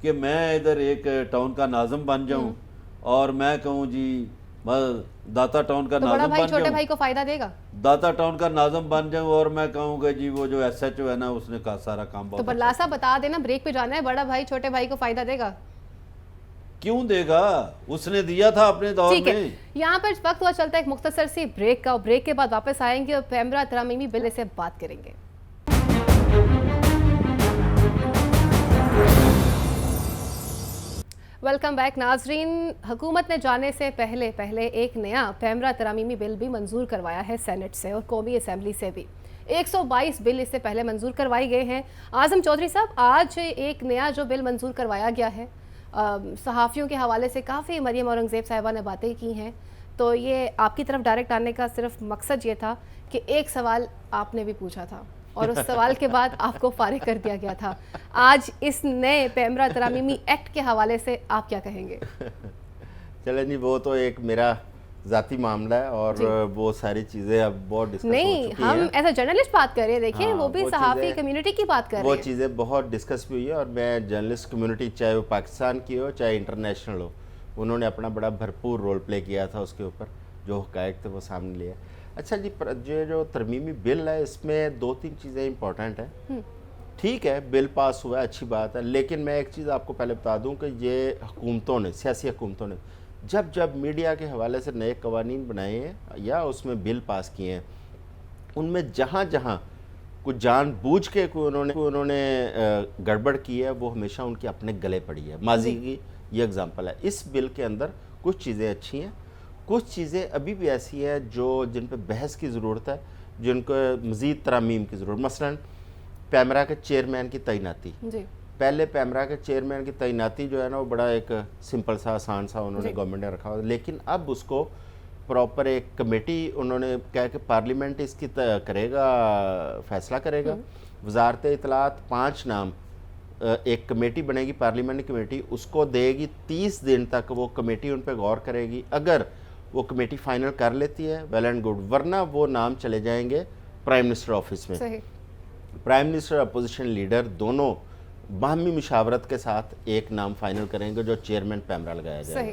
کہ میں ادھر ایک ٹاؤن کا ناظم بن جاؤں اور میں کہوں جی داتا ٹاؤن کا ناظم بن جاؤں, چھوٹے بھائی کو فائدہ دے گا. داتا ٹاؤن کا ناظم بن جاؤں اور میں کہوں گا جی وہ جو ایس ایچ او ہے نا اس نے کہا سارا کام بہت. تو بلال صاحب بتا دینا, بریک پہ جانا ہے, بڑا بھائی چھوٹے بھائی کو فائدہ دے گا؟ کیوں دے گا, اس نے دیا تھا اپنے دور میں. یہاں پر وقت ہوا چلتا ہے ایک مختصر سی بریک کا, اور بریک کے بعد واپس آئیں گے اور پیمرا ترمیمی بل سے بات کریں گے. ویلکم بیک ناظرین. حکومت نے جانے سے پہلے ایک نیا پیمرا ترمیمی بل بھی منظور کروایا ہے سینٹ سے اور قومی اسمبلی سے بھی. 122 بل اس سے پہلے منظور کروائی گئے ہیں. اعظم چودھری صاحب, آج ایک نیا جو بل منظور کروایا گیا ہے, صحافیوں کے حوالے سے کافی مریم اورنگزیب صاحبہ نے باتیں کی ہیں, تو یہ آپ کی طرف ڈائریکٹ آنے کا صرف مقصد یہ تھا کہ ایک سوال آپ نے بھی پوچھا تھا اور اس سوال کے بعد آپ کو فارغ کر دیا گیا تھا. آج اس نئے پیمرا ترمیمی ایکٹ کے حوالے سے آپ کیا کہیں گے؟ چلیں جی, وہ تو ایک میرا ذاتی معاملہ ہے اور وہ ساری چیزیں اب بہت ڈسکس ہو چکی ہیں. نہیں, ہم ایز اے جرنلسٹ بات کر رہے ہیں, دیکھیں وہ بھی صحافی کمیونٹی کی بات کر رہے ہیں. وہ چیزیں بہت ڈسکس بھی ہوئی ہے اور میں جرنلسٹ کمیونٹی چاہے وہ پاکستان کی ہو چاہے انٹرنیشنل ہو, انہوں نے اپنا بڑا بھرپور رول پلے کیا تھا اس کے اوپر, جو حقائق تھے وہ سامنے لیا. اچھا جی, جو ترمیمی بل ہے اس میں 2-3 چیزیں امپورٹنٹ ہیں. ٹھیک ہے, بل پاس ہوا ہے, اچھی بات ہے, لیکن میں ایک چیز آپ کو پہلے بتا دوں کہ یہ حکومتوں نے, سیاسی حکومتوں نے جب میڈیا کے حوالے سے نئے قوانین بنائے ہیں یا اس میں بل پاس کیے ہیں, ان میں جہاں کچھ جان بوجھ کے انہوں نے گڑبڑ کی ہے, وہ ہمیشہ ان کے اپنے گلے پڑی ہے. ماضی کی یہ اگزامپل ہے. اس بل کے اندر کچھ چیزیں اچھی ہیں, کچھ چیزیں ابھی بھی ایسی ہیں جن پہ بحث کی ضرورت ہے, جن کو مزید ترامیم کی ضرورت. مثلاً پیمرا کے چیئرمین کی تعیناتی, پہلے پیمرا کے چیئرمین کی تعیناتی جو ہے نا وہ بڑا ایک سمپل سا آسان سا انہوں نے گورنمنٹ نے رکھا ہوا, لیکن اب اس کو پراپر ایک کمیٹی انہوں نے کہا کہ پارلیمنٹ اس کی کرے گا, فیصلہ کرے گا. وزارت اطلاعات 5 نام, ایک کمیٹی بنے گی پارلیمنٹ کمیٹی, اس کو دے گی 30 دن تک, وہ کمیٹی ان پہ غور کرے گی. اگر وہ کمیٹی فائنل کر لیتی ہے ویل اینڈ گڈ, ورنہ وہ نام چلے جائیں گے پرائم منسٹر آفس میں. پرائم منسٹر اپوزیشن لیڈر دونوں باہمی مشاورت کے ساتھ ایک نام فائنل کریں گے جو چیئرمین پیمرا لگایا جائے گا.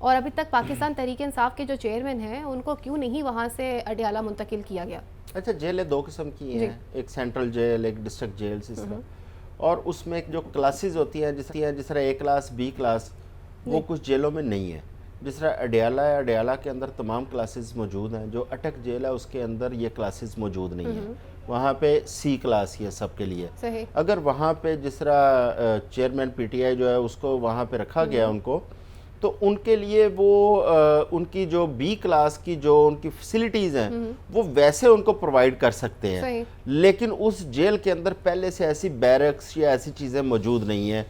اور ابھی تک پاکستان تحریک انصاف کے جو چیئرمین ہیں ان کو کیوں نہیں وہاں سے اڈیالہ منتقل کیا گیا؟ اچھا جیلیں دو قسم کی ہیں، ایک سینٹرل جیل، ایک ڈسٹرکٹ جیل، اس طرح، اور اس میں جو کلاسز ہوتی ہیں جس طرح اے کلاس، بی کلاس، وہ کچھ جیلوں میں نہیں ہے. جس طرح اڈیالہ ہے، اڈیالہ کے اندر تمام کلاسز موجود ہیں. جو اٹک جیل ہے اس کے اندر یہ کلاسز موجود نہیں ہیں، وہاں پہ سی کلاس یہ سب کے لیے. اگر وہاں پہ جس طرح چیئرمین پی ٹی آئی جو ہے اس کو وہاں پہ رکھا گیا ان کو، تو ان کے لیے وہ ان کی جو بی کلاس کی جو ان کی فیسلٹیز ہیں وہ ویسے ان کو پرووائڈ کر سکتے ہیں، لیکن اس جیل کے اندر پہلے سے ایسی بیرکس یا ایسی چیزیں موجود نہیں ہیں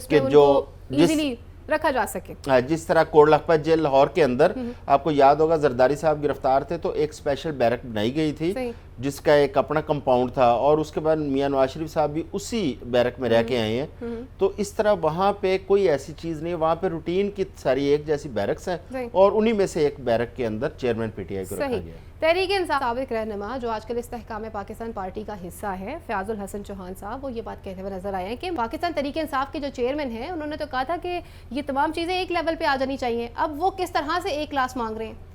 کہ جو ایزیلی رکھا جا سکے. جس طرح کوٹ لکھپت جیل لاہور کے اندر آپ کو یاد ہوگا زرداری صاحب گرفتار تھے تو ایک اسپیشل بیرک بنائی گئی تھی جس کا ایک اپنا کمپاؤنڈ تھا، اور اس کے بعد میاں نواز شریف صاحب بھی اسی بیرک میں رہ کے آئے ہیں. تو اس طرح وہاں پہ کوئی ایسی چیز نہیں، وہاں پہ روٹین کی ساری ایک جیسی بیرکس ہیں، اور انہی میں سے ایک بیرک کے اندر چیئرمین پی ٹی آئی کو رکھا گیا. تحریک انصاف سابق رہنما جو آج کل استحکام پاکستان پارٹی کا حصہ ہے، فیاض الحسن چوہان صاحب، وہ یہ بات کہتے ہوئے نظر آئے ہیں کہ پاکستان تحریک انصاف کے جو چیئرمین ہیں انہوں نے تو کہا تھا کہ یہ تمام چیزیں ایک لیول پہ آ جانی چاہیے. اب وہ کس طرح سے ایک کلاس مانگ رہے ہیں؟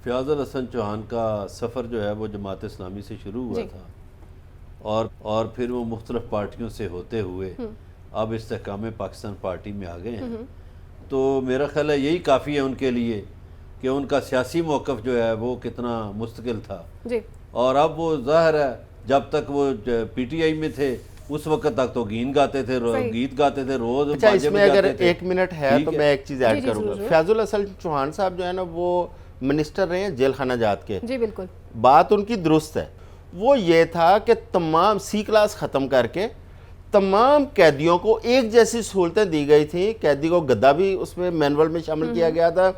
فیاض الحسن چوہان کا سفر جو ہے وہ جماعت اسلامی سے شروع ہوا تھا، اور پھر وہ مختلف پارٹیوں سے ہوتے ہوئے اب استحکام پاکستان پارٹی میں آ گئے ہیں. تو میرا خیال ہے یہی کافی ہے ان کے لیے کہ ان کا سیاسی موقف جو ہے وہ کتنا مستقل تھا. اور اب وہ ظاہر ہے جب تک وہ پی ٹی آئی میں تھے اس وقت تک تو گیت گاتے تھے روز. اچھا اس میں اگر ایک منٹ ہے تو میں ایک چیز ایڈ کروں گا. فیاض الحسن چوہان صاحب جو ہے نا وہ منسٹر رہے ہیں جیل خانہ جات کے. جی بالکل بات ان کی درست ہے. وہ یہ تھا کہ تمام سی کلاس ختم کر کے تمام قیدیوں کو ایک جیسی سہولتیں دی گئی تھیں. قیدی کو گدا بھی اس میں مینول میں شامل کیا گیا تھا،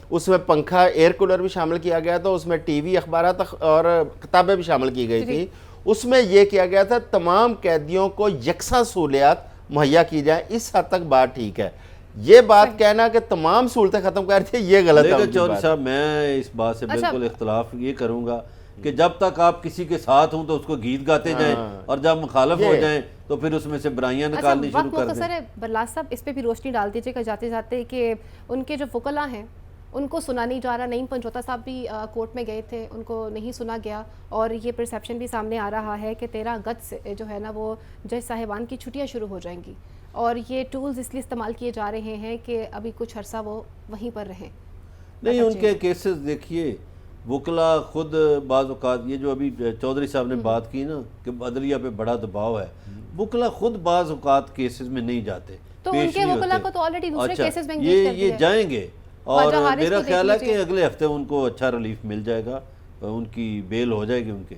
اس میں پنکھا ایئر کولر بھی شامل کیا گیا تھا، اس میں ٹی وی، اخبارات اور کتابیں بھی شامل کی گئی تھی. اس میں یہ کیا گیا تھا تمام قیدیوں کو یکساں سہولیات مہیا کی جائیں. اس حد تک بات ٹھیک ہے. یہ بات کہنا کہ تمام سہولتیں ختم کر دی یہ غلط ہے. چودھری صاحب میں اس بات سے بالکل اختلاف یہ کروں گا کہ جب تک آپ کسی کے ساتھ ہوں تو اس کو گیت گاتے جائیں، اور جب مخالف ہو جائیں تو پھر اس میں سے برائیاں نکالنی شروع کر دیں. مختصر ہے برلاس صاحب، اس پہ بھی روشنی ڈال دیجیے گا جاتے جاتے کہ ان کے جو وکلاء ہیں ان کو سنا نہیں جا رہا. نعیم پنجوتا صاحب بھی کورٹ میں گئے تھے، ان کو نہیں سنا گیا، اور یہ پرسیپشن بھی سامنے آ رہا ہے کہ 13 اگست سے جو ہے نا وہ جج صاحبان کی چھٹیاں شروع ہو جائیں گی، اور یہ ٹولز اس لیے استعمال کیے جا رہے ہیں کہ ابھی کچھ عرصہ وہ وہیں پر رہیں. نہیں ان کے کیسز دیکھیے وکلا خود بعض اوقات یہ جو ابھی چودھری صاحب نے بات کی نا کہ عدلیہ پہ بڑا دباؤ ہے، وکلا خود بعض اوقات کیسز میں نہیں جاتے، تو ان کے وکلا کو تو آلریڈی دوسرے کیسز میں انگیج کر دیا ہے. یہ جائیں گے، اور میرا خیال ہے کہ اگلے ہفتے ان کو اچھا ریلیف مل جائے گا، ان کی بیل ہو جائے گی ان کے.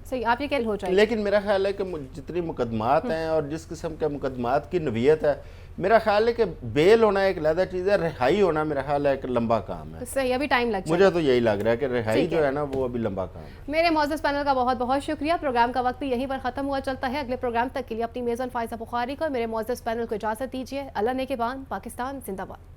صحیح، آپ یہ کہہ ہو جائے. لیکن میرا خیال ہے کہ جتنی مقدمات ہیں اور جس قسم کے مقدمات کی نوعیت ہے، میرا خیال ہے کہ بیل ہونا ایک علیحدہ چیز ہے، رہائی ہونا میرا خیال ہے ایک لمبا کام ہے. صحیح، ابھی ٹائم لگ جائے. مجھے تو یہی لگ رہا ہے کہ رہائی جو ہے نا وہ ابھی لمبا کام ہے. میرے معزز پینل کا بہت بہت شکریہ. پروگرام کا وقت بھی یہیں پر ختم ہوا چلتا ہے. اگلے پروگرام تک کے لیے اپنی میزبان فائزہ بخاری کو میرے معزز پینل کو اجازت دیجیے. اللہ نے کے بان، پاکستان زندہ باد.